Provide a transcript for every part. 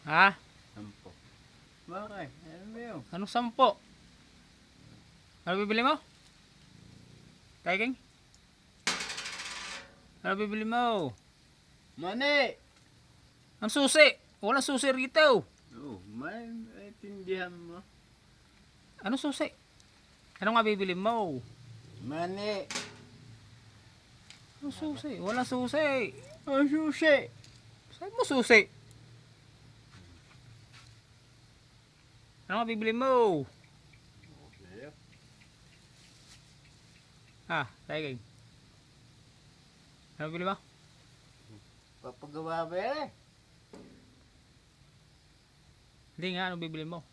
Ha? 10. Bakit? Ano ba yun? Anong 10? Ano bibili mo? Tiging? Ano bibili mo? Mani! Ang susi! Walang susi rito! Oh, maintindihan mo. Anong susi? Ano nga bibili mo? Mani! Anong susi? Walang susi! Ang susi! Saan mo susi? Ano nga bibili mo? Okay. Ha? Tiging? Ano bibili mo? Papagawa ba eh? Hindi nga, ano bibili mo?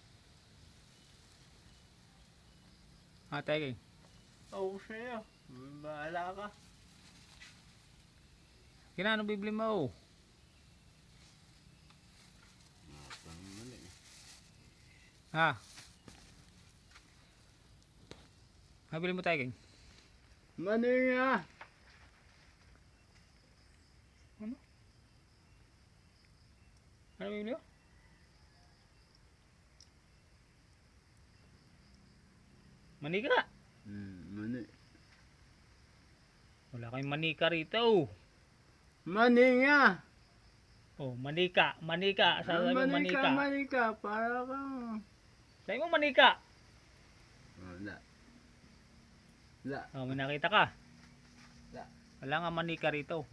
Ha? Tiging? Oo sa'yo. Bahala ka. Kina, ano bibili mo? Ha? Ano bibili mo, Tiging? Mani nga! Ano bibili mo? Manika! Mani. Wala kayong manika rito. Mani nga! Oh, manika, manika. Sabi mo manika. Manika. Para ka. Sabi mo manika. Wala. Wala. Oh, may nakita ka. Wala. Wala nga manika rito.